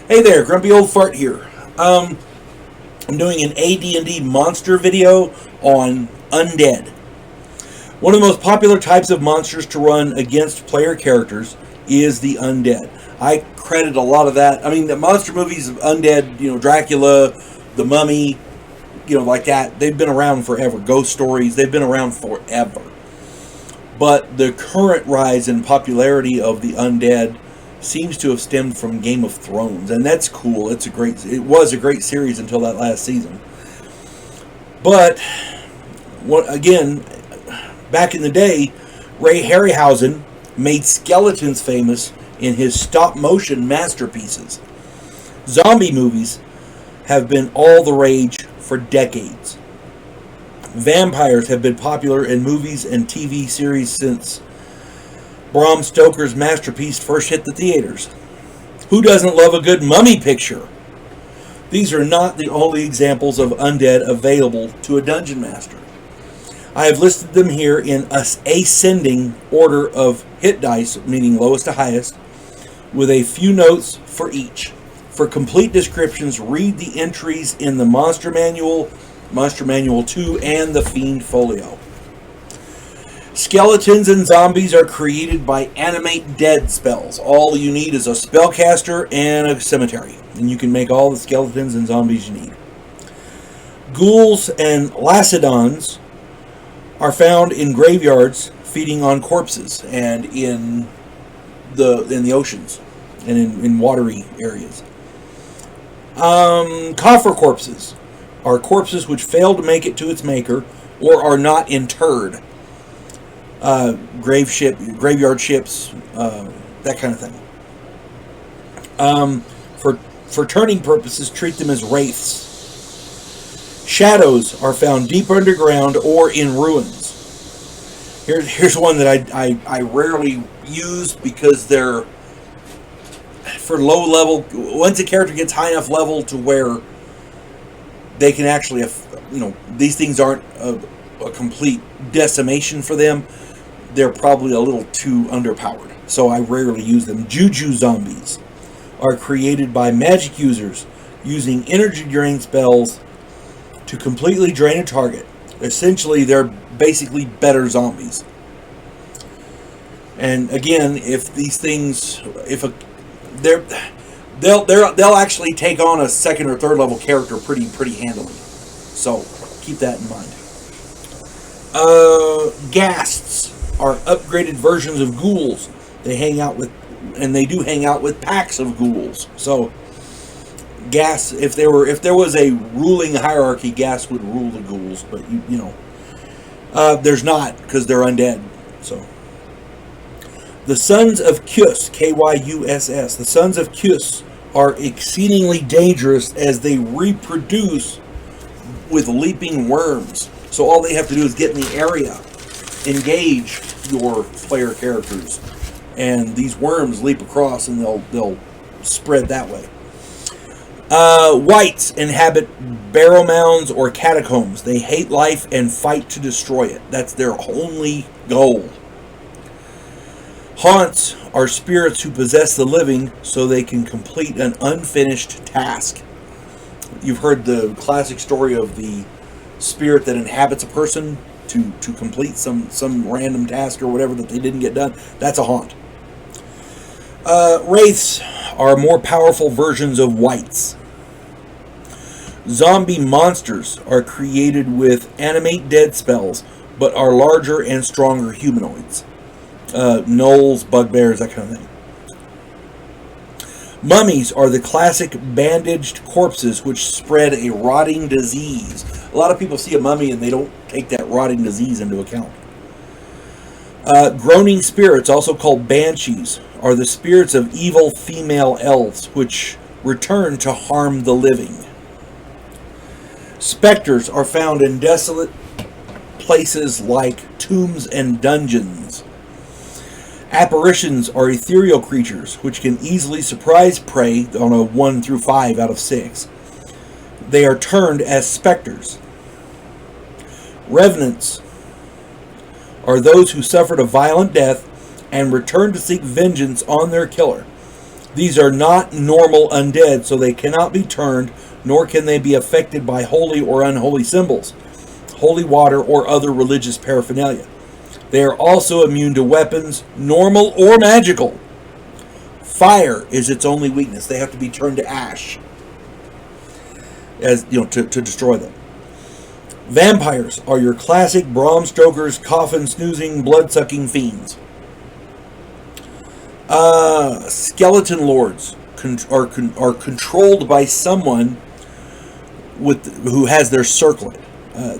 Hey there, Grumpy Old Fart here. I'm doing an AD&D monster video on Undead. One of the most popular types of monsters to run against player characters is the Undead. I credit a lot of that. I mean, the monster movies of Undead, Dracula, The Mummy, like that, they've been around forever. Ghost stories, they've been around forever. But the current rise in popularity of the Undead seems to have stemmed from Game of Thrones, and that's cool. It was a great series until that last season. But again, back in the day, Ray Harryhausen made skeletons famous in his stop-motion masterpieces. Zombie movies have been all the rage for decades. Vampires have been popular in movies and TV series since Bram Stoker's masterpiece first hit the theaters. Who doesn't love a good mummy picture? These are not the only examples of undead available to a dungeon master. I have listed them here in ascending order of hit dice, meaning lowest to highest, with a few notes for each. For complete descriptions, read the entries in the Monster Manual, Monster Manual 2, and the Fiend Folio. Skeletons and zombies are created by animate dead spells. All you need is a spellcaster and a cemetery, and you can make all the skeletons and zombies you need. Ghouls and lacedons are found in graveyards feeding on corpses and in the oceans and in watery areas. Coffer corpses are corpses which fail to make it to its maker or are not interred. Graveyard ships, that kind of thing. For turning purposes, treat them as wraiths. Shadows are found deep underground or in ruins. Here's one that I rarely use because they're for low level. Once a character gets high enough level to where they can actually, these things aren't a complete decimation for them. They're probably a little too underpowered, so I rarely use them. Juju zombies are created by magic users using energy drain spells to completely drain a target. Essentially, they're basically better zombies. And again, if these things, they'll actually take on a second or third level character pretty handily. So keep that in mind. Ghasts are upgraded versions of ghouls. They hang out with packs of ghouls. So Ghast, if there was a ruling hierarchy, Ghast would rule the ghouls, but there's not, because they're undead. So the Sons of Kyuss, Kyuss, the Sons of Kyuss are exceedingly dangerous as they reproduce with leaping worms. So all they have to do is get in the area, engage your player characters, and these worms leap across and they'll spread that way. Wights inhabit barrow mounds or catacombs. They hate life and fight to destroy it. That's their only goal. Haunts are spirits who possess the living so they can complete an unfinished task. You've heard the classic story of the spirit that inhabits a person to complete some random task or whatever that they didn't get done. That's a haunt. Wraiths are more powerful versions of wights. Zombie monsters are created with animate dead spells, but are larger and stronger humanoids. Gnolls, bugbears, that kind of thing. Mummies are the classic bandaged corpses which spread a rotting disease. A lot of people see a mummy and they don't take that rotting disease into account. Groaning spirits, also called banshees, are the spirits of evil female elves which return to harm the living. Specters are found in desolate places like tombs and dungeons. Apparitions are ethereal creatures which can easily surprise prey on a 1 through 5 out of 6. They are turned as specters. Revenants are those who suffered a violent death and return to seek vengeance on their killer. These are not normal undead, so they cannot be turned, nor can they be affected by holy or unholy symbols, holy water, or other religious paraphernalia. They are also immune to weapons, normal or magical. Fire is its only weakness. They have to be turned to ash, as you know, to destroy them. Vampires are your classic Bram Stoker's coffin-snoozing, blood-sucking fiends. Skeleton lords are controlled by someone who has their circlet.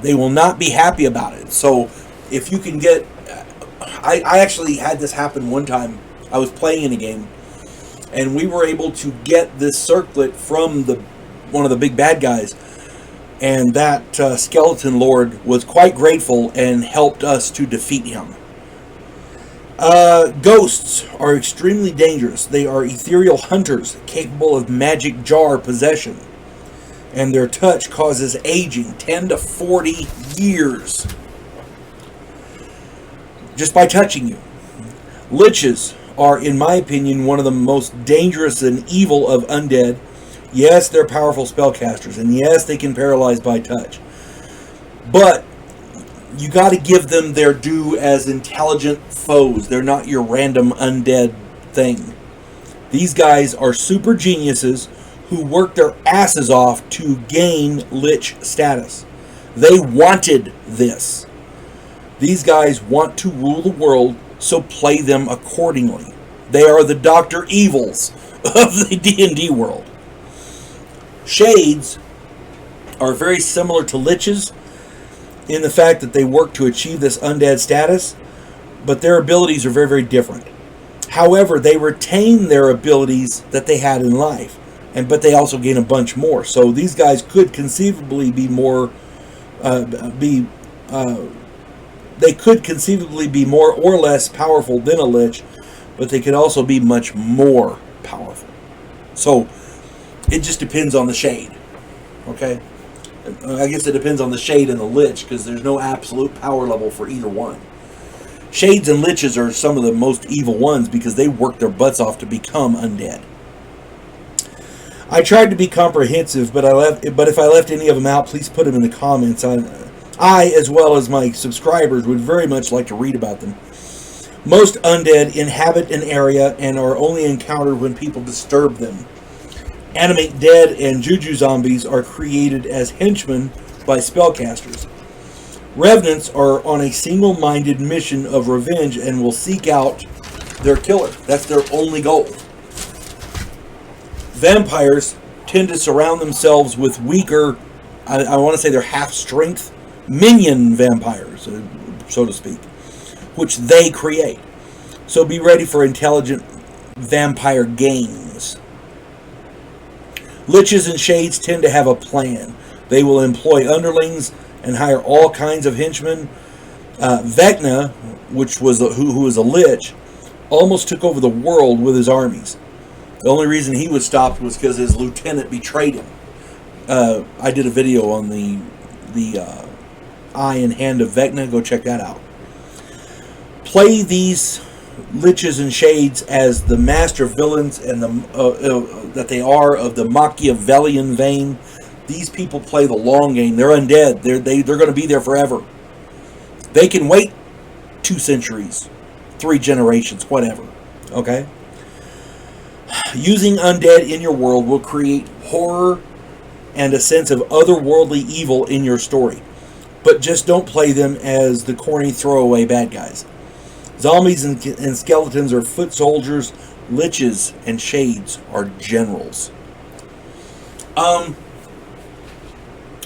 They will not be happy about it. So if you can get... I actually had this happen one time. I was playing in a game, and we were able to get this circlet from one of the big bad guys, and that skeleton lord was quite grateful and helped us to defeat him. Ghosts are extremely dangerous. They are ethereal hunters capable of magic jar possession, and their touch causes aging 10 to 40 years just by touching you. Liches are, in my opinion, one of the most dangerous and evil of undead. Yes, they're powerful spellcasters, and yes, they can paralyze by touch. But you got to give them their due as intelligent foes. They're not your random undead thing. These guys are super geniuses who work their asses off to gain lich status. They wanted this. These guys want to rule the world, so play them accordingly. They are the Dr. Evils of the D&D world. Shades are very similar to liches in the fact that they work to achieve this undead status, but their abilities are very, very different. However, they retain their abilities that they had in life, but they also gain a bunch more. So these guys could conceivably be more, they could conceivably be more or less powerful than a lich, but they could also be much more powerful. So it just depends on the shade. Okay? I guess it depends on the shade and the lich, because there's no absolute power level for either one. Shades and liches are some of the most evil ones because they work their butts off to become undead. I tried to be comprehensive, but if I left any of them out, please put them in the comments. I, as well as my subscribers, would very much like to read about them. Most undead inhabit an area and are only encountered when people disturb them. Animate dead and juju zombies are created as henchmen by spellcasters. Revenants are on a single-minded mission of revenge and will seek out their killer. That's their only goal. Vampires tend to surround themselves with weaker, I want to say they're half-strength, minion vampires, so to speak, which they create. So be ready for intelligent vampire games. Liches and shades tend to have a plan. They will employ underlings and hire all kinds of henchmen. Vecna, who was a lich, almost took over the world with his armies. The only reason he was stopped was because his lieutenant betrayed him. I did a video on the Eye and Hand of Vecna. Go check that out. Play these liches and shades as the master villains and that they are of the Machiavellian vein. These people play the long game. They're undead. They're going to be there forever. They can wait 2 centuries, 3 generations, whatever. Okay? Using undead in your world will create horror and a sense of otherworldly evil in your story. But just don't play them as the corny throwaway bad guys. Zombies and skeletons are foot soldiers. Liches and shades are generals.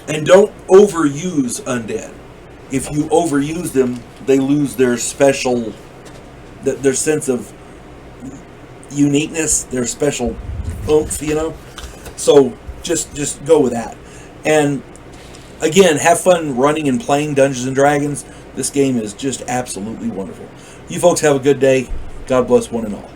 And don't overuse undead. If you overuse them, they lose their special, their sense of uniqueness, their special oomph, you know. So just go with that. And again, have fun running and playing Dungeons and Dragons. This game is just absolutely wonderful. You folks have a good day. God bless one and all.